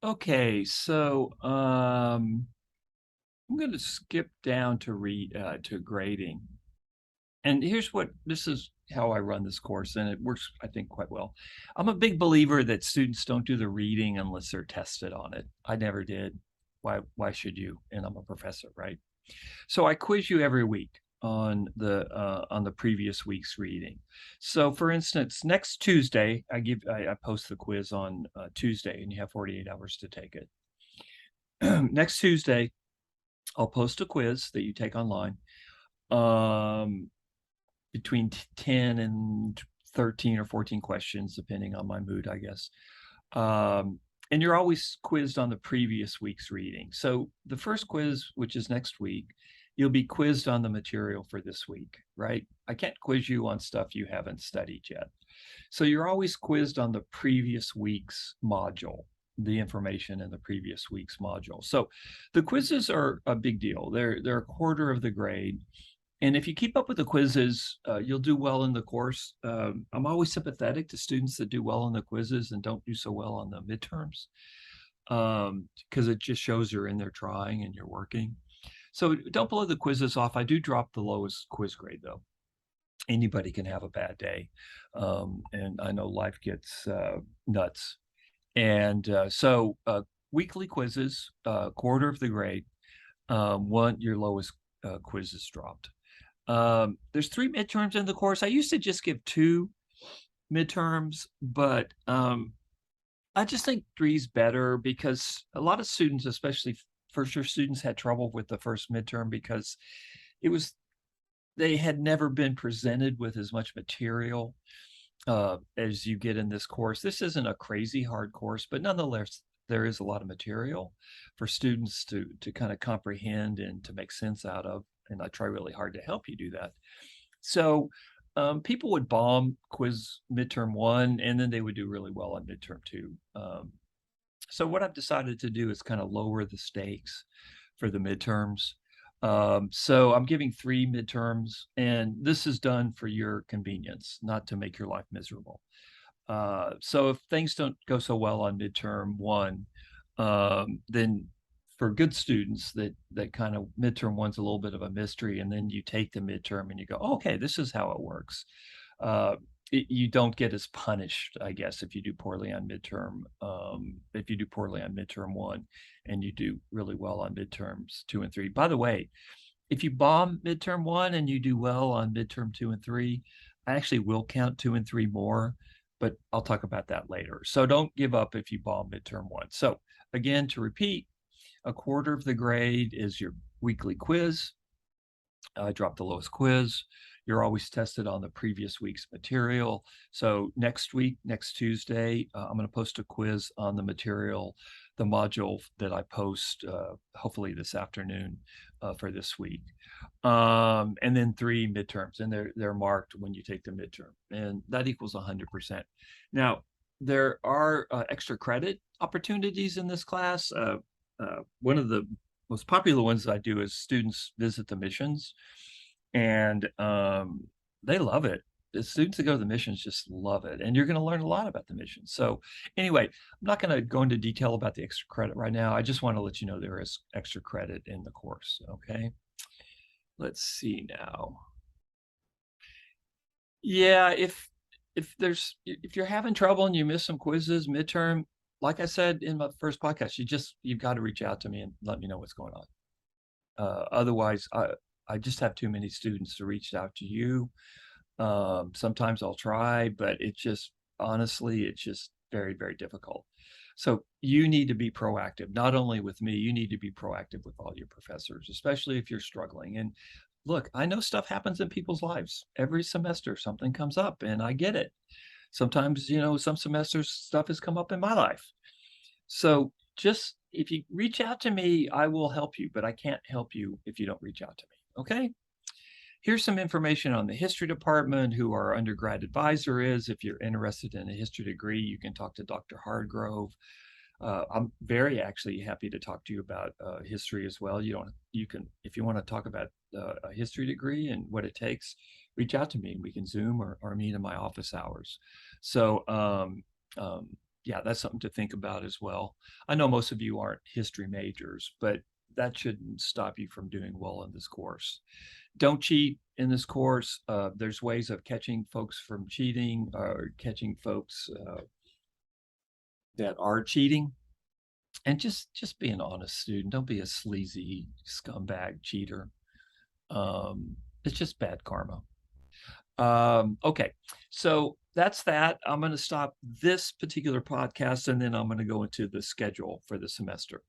Okay, so I'm going to skip down to grading. And this is how I run this course, and it works, I think, quite well. I'm a big believer that students don't do the reading unless they're tested on it. I never did. Why should you? And I'm a professor, right? So I quiz you every week on the previous week's reading. So for instance, next Tuesday, I post the quiz on Tuesday, and you have 48 hours to take it. Next Tuesday, I'll post a quiz that you take online, um, between 10 and 13 or 14 questions, depending on my mood, I guess. And you're always quizzed on the previous week's reading. So the first quiz, which is next week, you'll be quizzed on the material for this week, right? I can't quiz you on stuff you haven't studied yet. So you're always quizzed on the previous week's module, the information in the previous week's module. So the quizzes are a big deal. They're a quarter of the grade. And if you keep up with the quizzes, you'll do well in the course. I'm always sympathetic to students that do well in the quizzes and don't do so well on the midterms, because it just shows you're in there trying and you're working. So don't blow the quizzes off. I do drop the lowest quiz grade, though. Anybody can have a bad day. And I know life gets nuts. And so weekly quizzes, quarter of the grade, your lowest quiz is dropped. There's 3 midterms in the course. I used to just give 2 midterms, but I just think 3's better because a lot of students, especially first-year students, had trouble with the first midterm because they had never been presented with as much material as you get in this course. This isn't a crazy hard course, but nonetheless, there is a lot of material for students to kind of comprehend and to make sense out of. And I try really hard to help you do that. So people would bomb quiz midterm 1, and then they would do really well on midterm 2. So what I've decided to do is kind of lower the stakes for the midterms. So I'm giving 3 midterms, and this is done for your convenience, not to make your life miserable. So if things don't go so well on midterm 1, then for good students that kind of midterm 1's a little bit of a mystery, and then you take the midterm and you go, oh, okay, this is how it works. You don't get as punished, I guess, if you do poorly on midterm. If you do poorly on midterm 1 and you do really well on midterms 2 and 3. By the way, if you bomb midterm 1 and you do well on midterm 2 and 3, I actually will count 2 and 3 more, but I'll talk about that later. So don't give up if you bomb midterm 1. So again, to repeat, a quarter of the grade is your weekly quiz. I dropped the lowest quiz. You're always tested on the previous week's material. So next week, next Tuesday, I'm going to post a quiz on the material, the module that I post hopefully this afternoon for this week. And then 3 midterms, and they're marked when you take the midterm, and that equals 100%. Now, there are extra credit opportunities in this class. One of the most popular ones I do is students visit the missions, and they love it. The students that go to the missions just love it, and you're going to learn a lot about the missions. So anyway, I'm not going to go into detail about the extra credit right now. I just want to let you know there is extra credit in the course, okay? Let's see now. Yeah, if you're having trouble and you miss some quizzes midterm, like I said in my first podcast, you've got to reach out to me and let me know what's going on. Otherwise, I just have too many students to reach out to you. Sometimes I'll try, but honestly, it's just very, very difficult. So you need to be proactive, not only with me, you need to be proactive with all your professors, especially if you're struggling. And look, I know stuff happens in people's lives. Every semester, something comes up, and I get it. Sometimes, some semesters stuff has come up in my life. So just if you reach out to me, I will help you, but I can't help you if you don't reach out to me. Okay. Here's some information on the history department, who our undergrad advisor is. If you're interested in a history degree, you can talk to Dr. Hardgrove. I'm very actually happy to talk to you about history as well. If you want to talk about a history degree and what it takes, reach out to me. We can Zoom or meet in my office hours. So Yeah, that's something to think about as well. I know most of you aren't history majors, but that shouldn't stop you from doing well in this course. Don't cheat in this course. There's ways of catching folks from cheating or catching folks that are cheating. And just be an honest student. Don't be a sleazy scumbag cheater. It's just bad karma. Okay, so that's that. I'm going to stop this particular podcast and then I'm going to go into the schedule for the semester.